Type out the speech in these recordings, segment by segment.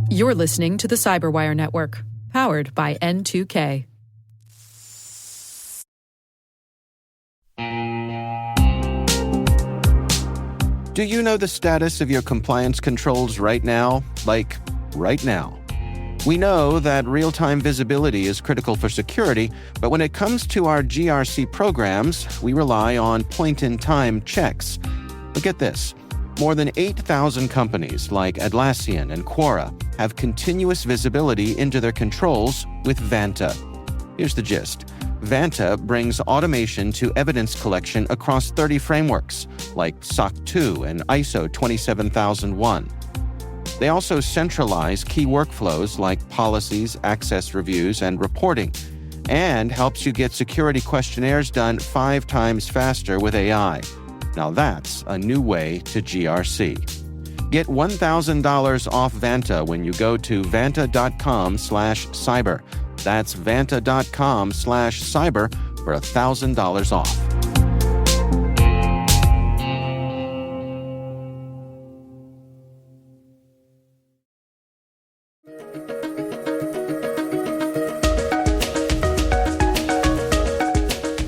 You're listening to the Cyberwire Network, powered by N2K. Do you know the status of your compliance controls right now? Like, right now. We know that real-time visibility is critical for security, but when it comes to our GRC programs, we rely on point-in-time checks. But get this. More than 8,000 companies like Atlassian and Quora have continuous visibility into their controls with Vanta. Here's the gist. Vanta brings automation to evidence collection across 30 frameworks, like SOC 2 and ISO 27001. They also centralize key workflows like policies, access reviews, and reporting, and helps you get security questionnaires done 5 times faster with AI. Now that's a new way to GRC. Get $1,000 off Vanta when you go to vanta.com/cyber. That's vanta.com/cyber for $1,000 off.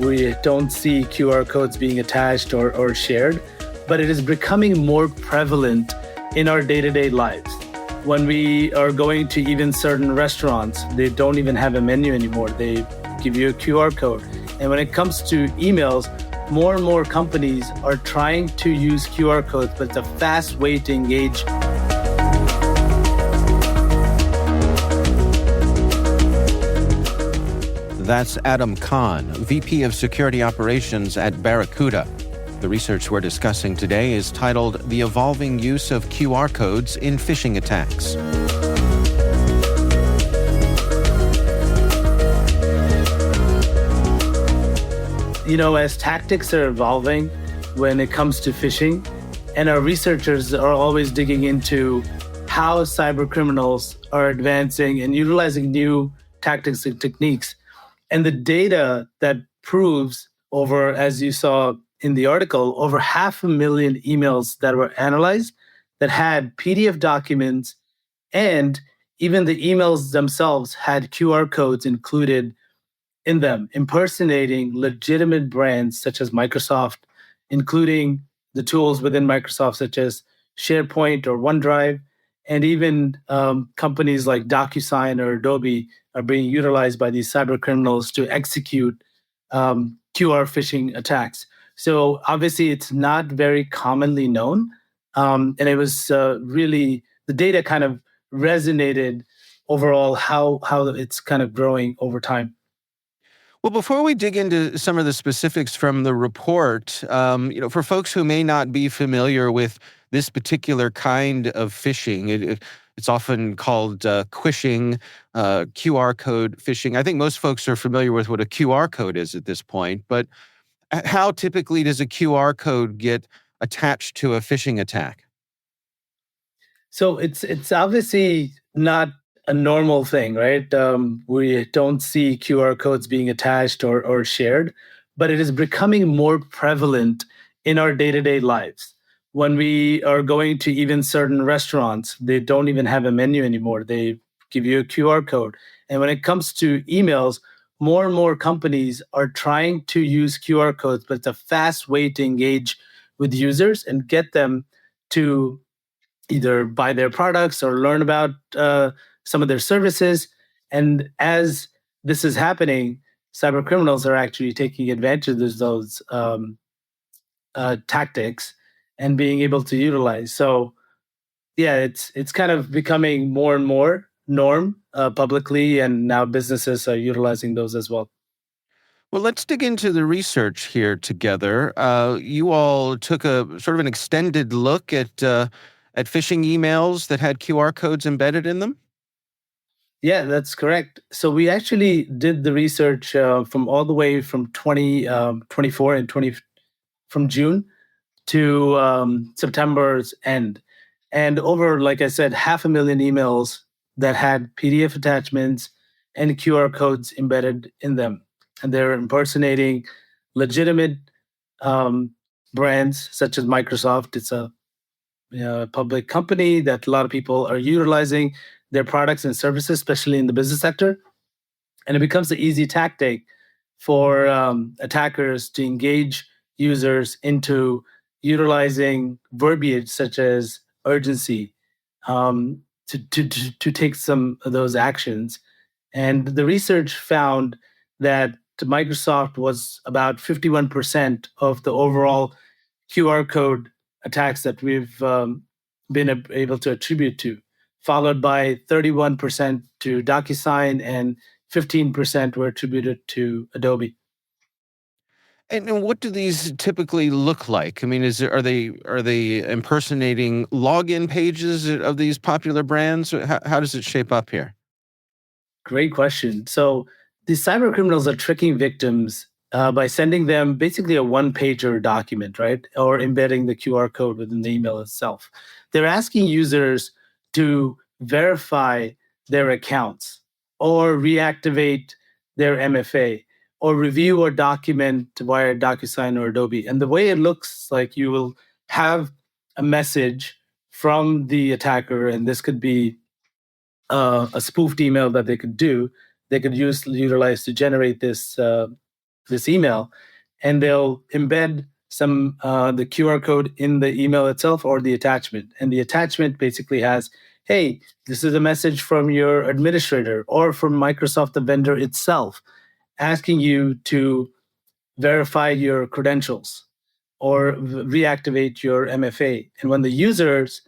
We don't see QR codes being attached or shared, but it is becoming more prevalent in our day-to-day lives. When we are going to even certain restaurants, they don't even have a menu anymore. They give you a QR code. And when it comes to emails, more and more companies are trying to use QR codes, but it's a fast way to engage. That's Adam Khan, VP of Security Operations at Barracuda. The research we're discussing today is titled The Evolving Use of QR Codes in Phishing Attacks. You know, as tactics are evolving when it comes to phishing, and our researchers are always digging into how cyber criminals are advancing and utilizing new tactics and techniques. And the data that proves over, as you saw in the article, over 500,000 emails that were analyzed that had PDF documents, and even the emails themselves had QR codes included in them, impersonating legitimate brands such as Microsoft, including the tools within Microsoft such as SharePoint or OneDrive, and even companies like DocuSign or Adobe are being utilized by these cyber criminals to execute QR phishing attacks. So obviously, it's not very commonly known, and it was really the data kind of resonated overall how it's kind of growing over time. Well, before we dig into some of the specifics from the report, for folks who may not be familiar with this particular kind of phishing, it's often called Quishing, QR code phishing. I think most folks are familiar with what a QR code is at this point, but how typically does a QR code get attached to a phishing attack? So it's obviously not a normal thing, right? We don't see QR codes being attached or shared, but it is becoming more prevalent in our day-to-day lives. When we are going to even certain restaurants, they don't even have a menu anymore. They give you a QR code. And when it comes to emails, more and more companies are trying to use QR codes, but it's a fast way to engage with users and get them to either buy their products or learn about some of their services. And as this is happening, cyber criminals are actually taking advantage of those tactics and being able to utilize. So, yeah, it's kind of becoming more and more norm publicly, and now businesses are utilizing those as well. Well, let's dig into the research here together. You all took a sort of an extended look at phishing emails that had QR codes embedded in them? Yeah, that's correct. So we actually did the research from all the way from 2024 and 20 from June to September's end. And over, like I said, 500,000 emails that had PDF attachments and QR codes embedded in them. And they're impersonating legitimate brands such as Microsoft. It's a a public company that a lot of people are utilizing their products and services, especially in the business sector. And it becomes an easy tactic for attackers to engage users into utilizing verbiage such as urgency to take some of those actions. And the research found that Microsoft was about 51% of the overall QR code attacks that we've been able to attribute to, followed by 31% to DocuSign and 15% were attributed to Adobe. And what do these typically look like? I mean, are they impersonating login pages of these popular brands? How does it shape up here? Great question. So these cyber criminals are tricking victims by sending them basically a one-pager document, right? Or embedding the QR code within the email itself. They're asking users to verify their accounts or reactivate their MFA or review or document via DocuSign or Adobe. And the way it looks like, you will have a message from the attacker, and this could be a spoofed email that they could do. They could utilize to generate this email, and they'll embed some the QR code in the email itself or the attachment. And the attachment basically has, "Hey, this is a message from your administrator or from Microsoft, the vendor itself, asking you to verify your credentials or reactivate your MFA." And when the users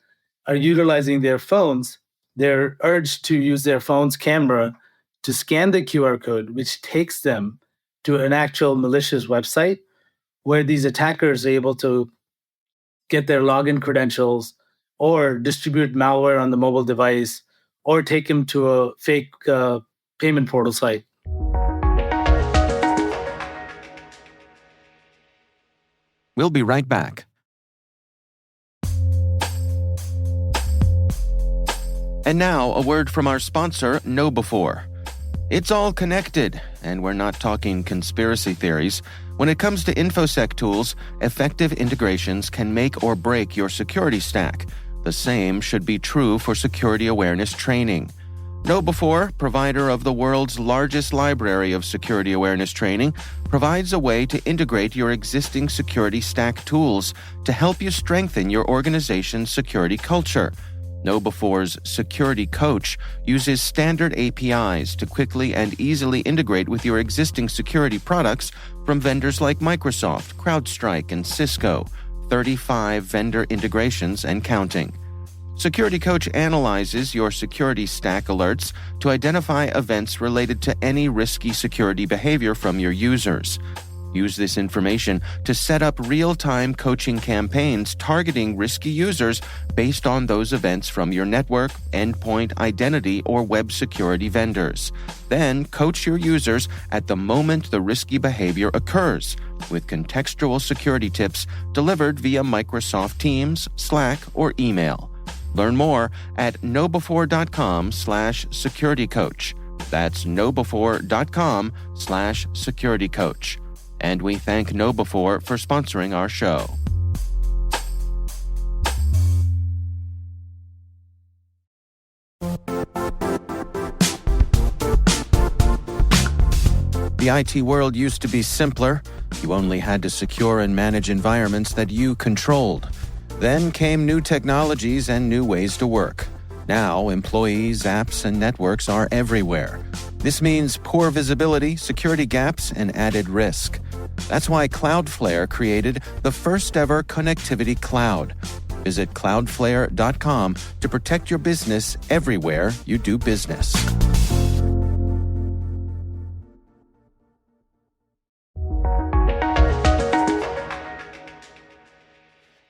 are utilizing their phones, they're urged to use their phone's camera to scan the QR code, which takes them to an actual malicious website where these attackers are able to get their login credentials or distribute malware on the mobile device or take them to a fake payment portal site. We'll be right back. And now, a word from our sponsor, KnowBe4. It's all connected, and we're not talking conspiracy theories. When it comes to InfoSec tools, effective integrations can make or break your security stack. The same should be true for security awareness training. KnowBe4, provider of the world's largest library of security awareness training, provides a way to integrate your existing security stack tools to help you strengthen your organization's security culture. KnowBe4's Security Coach uses standard APIs to quickly and easily integrate with your existing security products from vendors like Microsoft, CrowdStrike, and Cisco, 35 vendor integrations and counting. Security Coach analyzes your security stack alerts to identify events related to any risky security behavior from your users. Use this information to set up real-time coaching campaigns targeting risky users based on those events from your network, endpoint, identity, or web security vendors. Then coach your users at the moment the risky behavior occurs, with contextual security tips delivered via Microsoft Teams, Slack, or email. Learn more at knowbefore.com/securitycoach. That's knowbefore.com/securitycoach. And we thank KnowBe4 for sponsoring our show. The IT world used to be simpler. You only had to secure and manage environments that you controlled. Then came new technologies and new ways to work. Now, employees, apps, and networks are everywhere. This means poor visibility, security gaps, and added risk. That's why Cloudflare created the first-ever connectivity cloud. Visit cloudflare.com to protect your business everywhere you do business.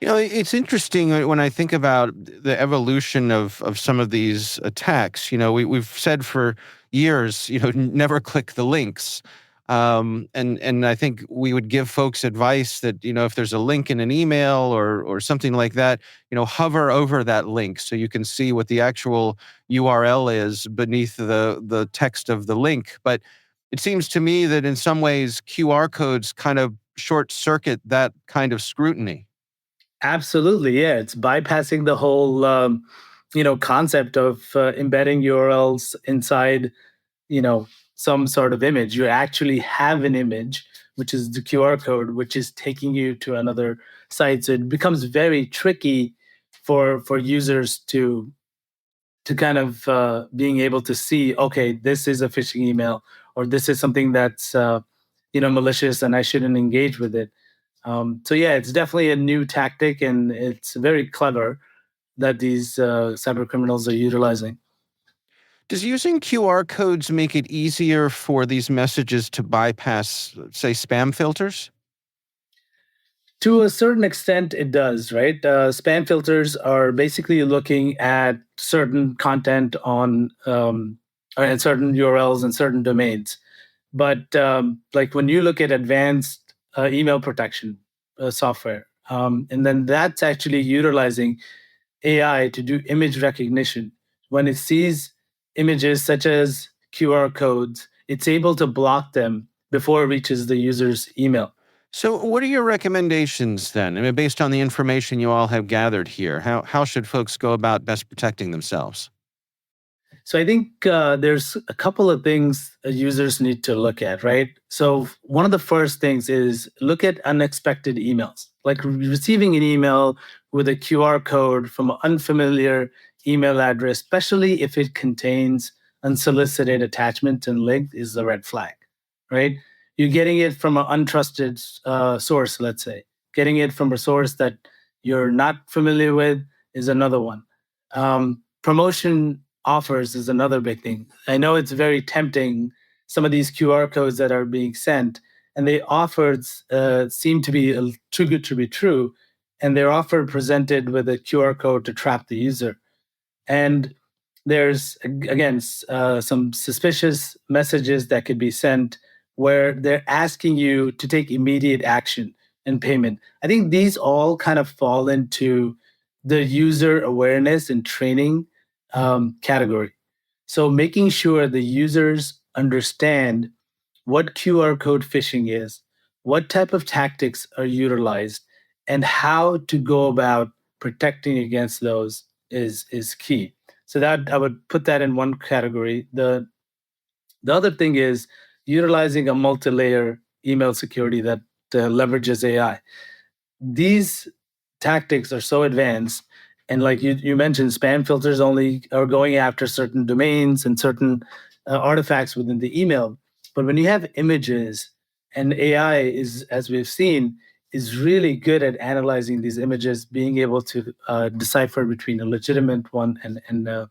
You know, it's interesting when I think about the evolution of some of these attacks. You know, we've said for years, never click the links. And I think we would give folks advice that, if there's a link in an email or something like that, hover over that link so you can see what the actual URL is beneath the text of the link. But it seems to me that in some ways, QR codes kind of short circuit that kind of scrutiny. Absolutely, yeah. It's bypassing the whole, concept of embedding URLs inside, you know, some sort of image. You actually have an image, which is the QR code, which is taking you to another site. So it becomes very tricky for users to kind of being able to see, okay, this is a phishing email, or this is something that's malicious, and I shouldn't engage with it. So yeah, it's definitely a new tactic, and it's very clever that these cyber criminals are utilizing. Does using QR codes make it easier for these messages to bypass, say, spam filters? To a certain extent, it does, right? Spam filters are basically looking at certain content on and certain URLs and certain domains. But like when you look at advanced email protection software, and then that's actually utilizing AI to do image recognition. When it sees images such as QR codes, it's able to block them before it reaches the user's email. So, what are your recommendations then? I mean, based on the information you all have gathered here, how should folks go about best protecting themselves? So I think there's a couple of things users need to look at, right? So one of the first things is look at unexpected emails, like receiving an email with a QR code from an unfamiliar email address, especially if it contains unsolicited attachment and link, is a red flag, right? You're getting it from an untrusted source, let's say. Getting it from a source that you're not familiar with is another one. Promotion offers is another big thing. I know it's very tempting, some of these QR codes that are being sent, and the offers seem to be too good to be true, and they're often presented with a QR code to trap the user. And there's, again, some suspicious messages that could be sent where they're asking you to take immediate action and payment. I think these all kind of fall into the user awareness and training category. So making sure the users understand what QR code phishing is, what type of tactics are utilized, and how to go about protecting against those is key. So that I would put that in one category. The other thing is utilizing a multi-layer email security that leverages AI. These tactics are so advanced, and like you mentioned, spam filters only are going after certain domains and certain artifacts within the email. But when you have images, and AI is, as we've seen, is really good at analyzing these images, being able to decipher between a legitimate one and a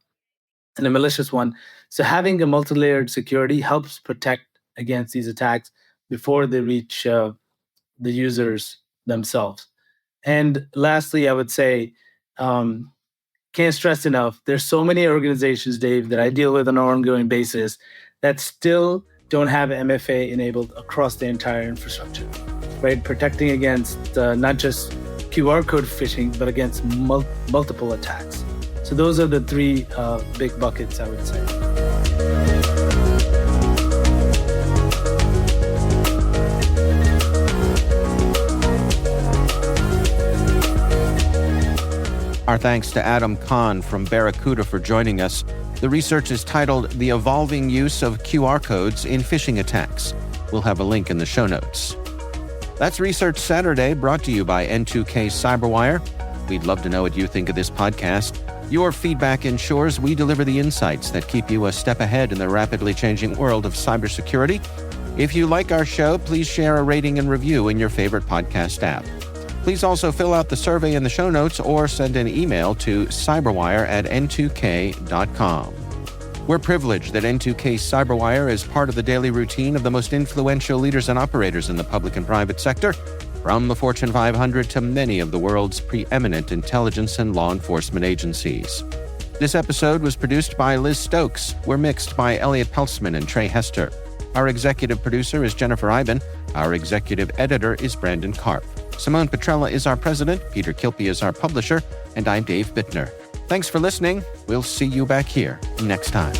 malicious one. So having a multi-layered security helps protect against these attacks before they reach the users themselves. And lastly, I would say, can't stress enough, there's so many organizations, Dave, that I deal with on an ongoing basis that still don't have MFA enabled across the entire infrastructure, right? Protecting against not just QR code phishing, but against multiple attacks. So those are the three big buckets, I would say. Our thanks to Adam Kahn from Barracuda for joining us. The research is titled The Evolving Use of QR Codes in Phishing Attacks. We'll have a link in the show notes. That's Research Saturday, brought to you by N2K Cyberwire. We'd love to know what you think of this podcast. Your feedback ensures we deliver the insights that keep you a step ahead in the rapidly changing world of cybersecurity. If you like our show, please share a rating and review in your favorite podcast app. Please also fill out the survey in the show notes or send an email to cyberwire@n2k.com. We're privileged that N2K Cyberwire is part of the daily routine of the most influential leaders and operators in the public and private sector, from the Fortune 500 to many of the world's preeminent intelligence and law enforcement agencies. This episode was produced by Liz Stokes. We're mixed by Elliot Peltzman and Trey Hester. Our executive producer is Jennifer Iben. Our executive editor is Brandon Karp. Simone Petrella is our president, Peter Kilpie is our publisher, and I'm Dave Bittner. Thanks for listening. We'll see you back here next time.